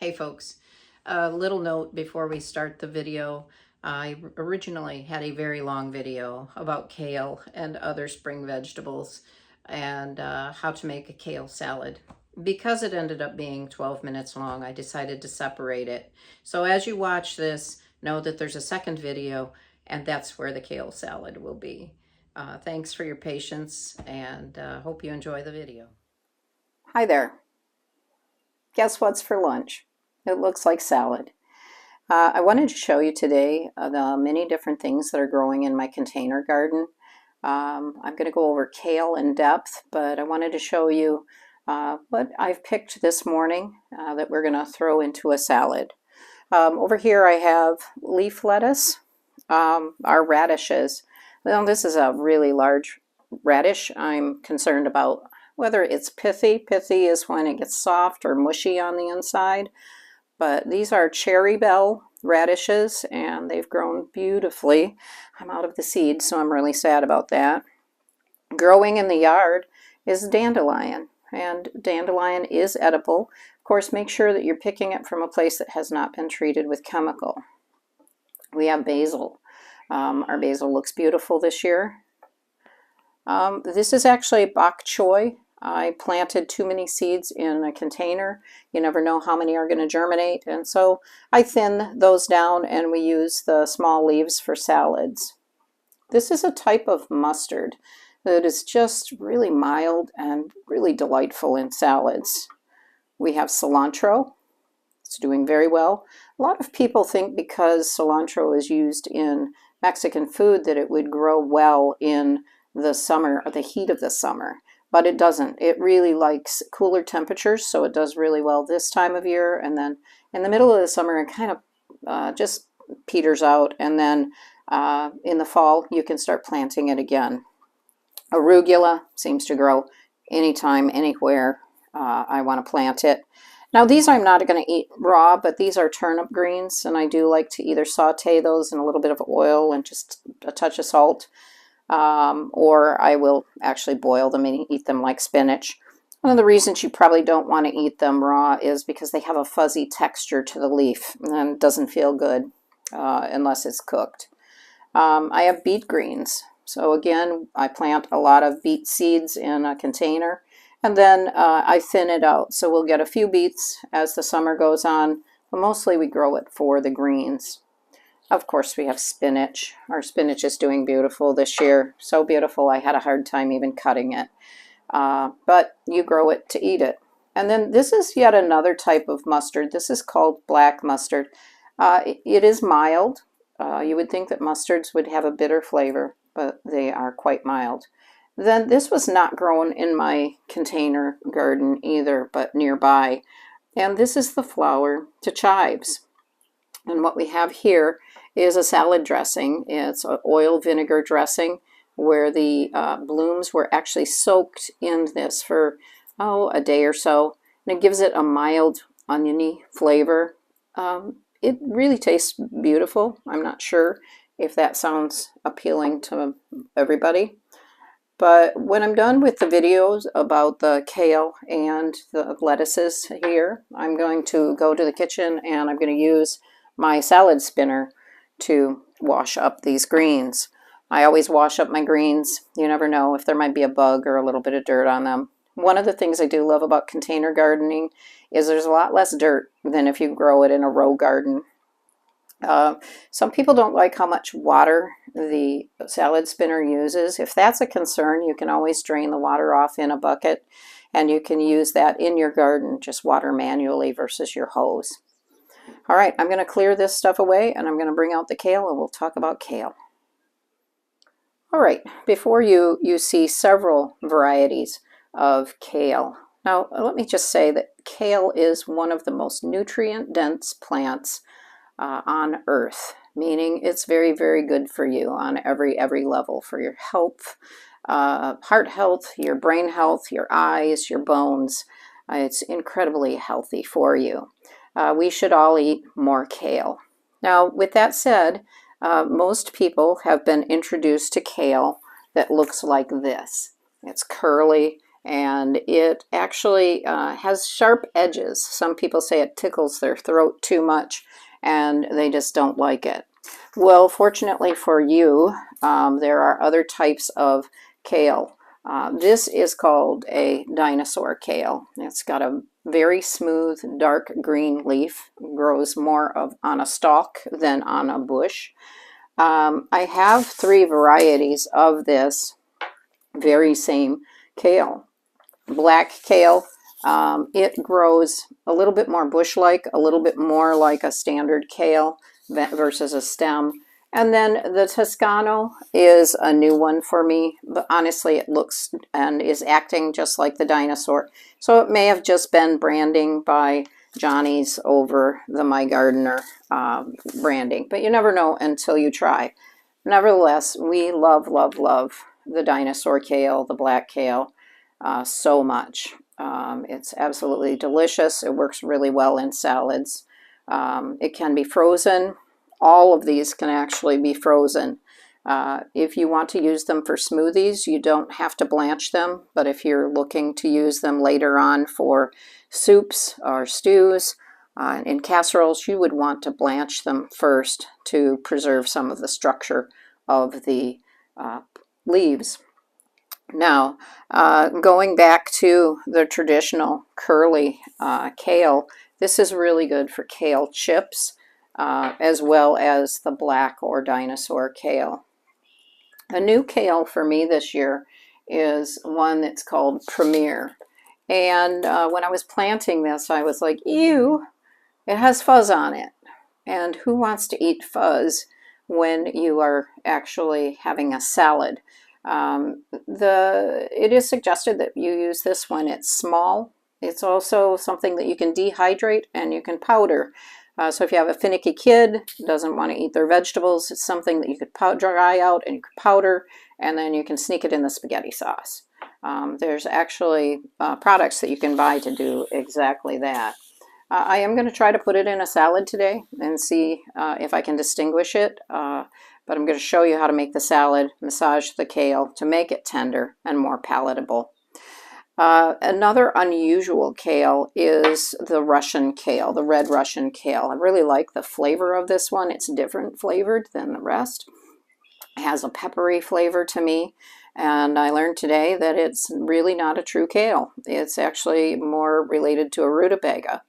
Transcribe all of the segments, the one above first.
Hey folks, a little note before we start the video. I originally had a very long video about kale and other spring vegetables and how to make a kale salad. Because it ended up being 12 minutes long, I decided to separate it. So as you watch this, know that there's a second video, and that's where the kale salad will be. Thanks for your patience, and hope you enjoy the video. Hi there. Guess what's for lunch? It looks like salad. I wanted to show you today the many different things that are growing in my container garden. I'm going to go over kale in depth, but I wanted to show you what I've picked this morning that we're going to throw into a salad. Over here I have leaf lettuce, our radishes. Well, this is a really large radish. I'm concerned about whether it's pithy. Pithy is when it gets soft or mushy on the inside. But these are cherry bell radishes, and they've grown beautifully. I'm out of the seeds, so I'm really sad about that. Growing in the yard is dandelion, and dandelion is edible. Of course, make sure that you're picking it from a place that has not been treated with chemical. We have basil. Our basil looks beautiful this year. This is actually bok choy. I planted too many seeds in a container. You never know how many are going to germinate, and so I thin those down and we use the small leaves for salads. This is a type of mustard that is just really mild and really delightful in salads. We have cilantro. It's doing very well. A lot of people think because cilantro is used in Mexican food that it would grow well in the summer, or the heat of the summer, but it doesn't. It really likes cooler temperatures, so it does really well this time of year, and then in the middle of the summer it kind of just peters out, and then in the fall you can start planting it again. Arugula seems to grow anytime, anywhere I want to plant it. Now these I'm not going to eat raw, but these are turnip greens, and I do like to either saute those in a little bit of oil and just a touch of salt, or I will actually boil them and eat them like spinach. One of the reasons you probably don't want to eat them raw is because they have a fuzzy texture to the leaf and it doesn't feel good unless it's cooked. I have beet greens. So again, I plant a lot of beet seeds in a container, and then I thin it out. So we'll get a few beets as the summer goes on, but mostly we grow it for the greens. Of course, we have spinach. Our spinach is doing beautiful this year. So beautiful, I had a hard time even cutting it. But you grow it to eat it. And then this is yet another type of mustard. This is called black mustard. It is mild. You would think that mustards would have a bitter flavor, but they are quite mild. Then this was not grown in my container garden either, but nearby. And this is the flower to chives. And what we have here is a salad dressing. It's an oil vinegar dressing where the blooms were actually soaked in this for, a day or so. And it gives it a mild oniony flavor. It really tastes beautiful. I'm not sure if that sounds appealing to everybody. But when I'm done with the videos about the kale and the lettuces here, I'm going to go to the kitchen and I'm going to use my salad spinner to wash up these greens. I always wash up my greens. You never know if there might be a bug or a little bit of dirt on them. One of the things I do love about container gardening is there's a lot less dirt than if you grow it in a row garden. Some people don't like how much water the salad spinner uses. If that's a concern, you can always drain the water off in a bucket, and you can use that in your garden, just water manually versus your hose. All right, I'm going to clear this stuff away, and I'm going to bring out the kale, and we'll talk about kale. All right, before you see several varieties of kale. Now, let me just say that kale is one of the most nutrient-dense plants on earth, meaning it's very, very good for you on every level, for your health, heart health, your brain health, your eyes, your bones. It's incredibly healthy for you. We should all eat more kale. Now, with that said, most people have been introduced to kale that looks like this. It's curly and it actually has sharp edges. Some people say it tickles their throat too much and they just don't like it. Well, fortunately for you, there are other types of kale. This is called a dinosaur kale. It's got a very smooth dark green leaf, grows more on a stalk than on a bush. I have 3 varieties of this very same kale. Black kale, it grows a little bit more bush-like, a little bit more like a standard kale versus a stem. And then the Toscano is a new one for me, but honestly it looks and is acting just like the dinosaur. So it may have just been branding by Johnny's over the My Gardener branding, but you never know until you try. Nevertheless, we love, love, love the dinosaur kale, the black kale, so much. It's absolutely delicious. It works really well in salads. It can be frozen. All of these can actually be frozen. If you want to use them for smoothies, you don't have to blanch them, but if you're looking to use them later on for soups or stews, in casseroles, you would want to blanch them first to preserve some of the structure of the leaves. Now, going back to the traditional curly kale, this is really good for kale chips, as well as the black or dinosaur kale. A new kale for me this year is one that's called Premier. And when I was planting this, I was like, ew, it has fuzz on it. And who wants to eat fuzz when you are actually having a salad? It is suggested that you use this when it's small. It's also something that you can dehydrate and you can powder. So if you have a finicky kid who doesn't want to eat their vegetables, it's something that you could dry out and you could powder, and then you can sneak it in the spaghetti sauce. There's actually products that you can buy to do exactly that. I am going to try to put it in a salad today and see if I can distinguish it. But I'm going to show you how to make the salad, massage the kale to make it tender and more palatable. Another unusual kale is the Russian kale, the red Russian kale. I really like the flavor of this one. It's different flavored than the rest. It has a peppery flavor to me. And I learned today that it's really not a true kale. It's actually more related to a rutabaga.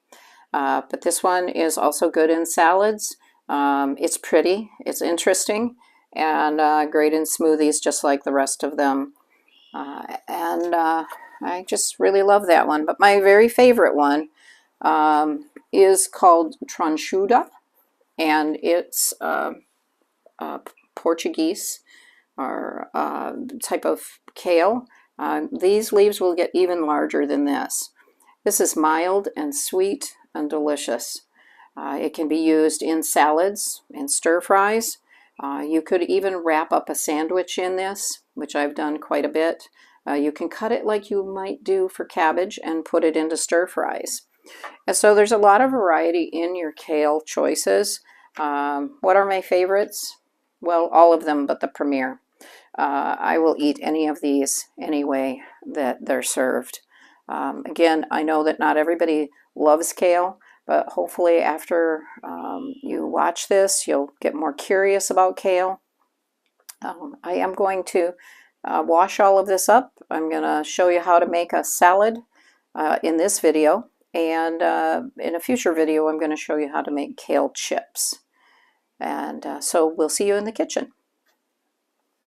But this one is also good in salads. It's pretty, it's interesting, and great in smoothies just like the rest of them. I just really love that one. But my very favorite one is called tranchuda, and it's Portuguese or type of kale. These leaves will get even larger than this. This is mild and sweet and delicious. It can be used in salads, in stir fries. You could even wrap up a sandwich in this, which I've done quite a bit. You can cut it like you might do for cabbage and put it into stir fries. And so there's a lot of variety in your kale choices. What are my favorites? Well, all of them but the Premier. I will eat any of these any way that they're served. Again, I know that not everybody loves kale, but hopefully after you watch this, you'll get more curious about kale. I am going to wash all of this up. I'm going to show you how to make a salad in this video, and in a future video I'm going to show you how to make kale chips. And so we'll see you in the kitchen.